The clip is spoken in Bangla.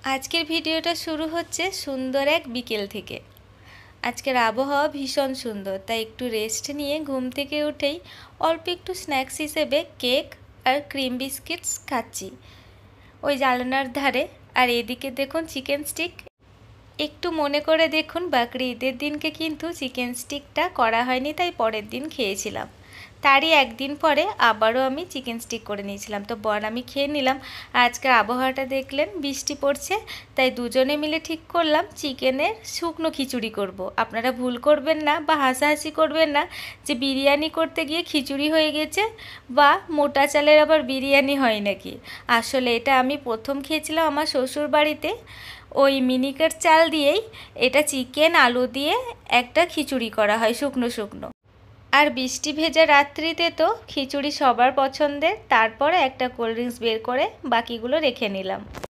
আজকের ভিডিওটা শুরু হচ্ছে সুন্দর এক বিকেল থেকে। আজকের আবহাওয়া ভীষণ সুন্দর, তাই একটু রেস্ট নিয়ে ঘুম থেকে উঠেই অল্প একটু স্ন্যাক্স হিসেবে কেক আর ক্রিম বিস্কিটস খাচ্ছি ওই জানালার ধারে। আর এদিকে দেখুন চিকেন স্টিক। একটু মনে করে দেখুন, বাকরি ঈদের দিনকে কিন্তু চিকেন স্টিকটা করা হয়নি, তাই পরের দিন খেয়েছিলাম। তারই একদিন পরে আবারও আমি চিকেন স্টিক করে নিয়েছিলাম, তো বর আমি খেয়ে নিলাম। আজকের আবহাওয়াটা দেখলেন, বৃষ্টি পড়ছে, তাই দুজনে মিলে ঠিক করলাম চিকেনের শুকনো খিচুড়ি করব। আপনারা ভুল করবেন না বা হাসাহাসি করবেন না যে বিরিয়ানি করতে গিয়ে খিচুড়ি হয়ে গেছে বা মোটা চালের আবার বিরিয়ানি হয় নাকি। আসলে এটা আমি প্রথম খেয়েছিলাম আমার শ্বশুর বাড়িতে, ওই মিনিকেট চাল দিয়েই এটা চিকেন আলু দিয়ে একটা খিচুড়ি করা হয় শুকনো শুকনো। আর বৃষ্টি ভেজা রাত্রিতে তো খিচুড়ি সবার পছন্দের। তারপরে একটা কোল্ড ড্রিঙ্কস বের করে বাকিগুলো রেখে নিলাম।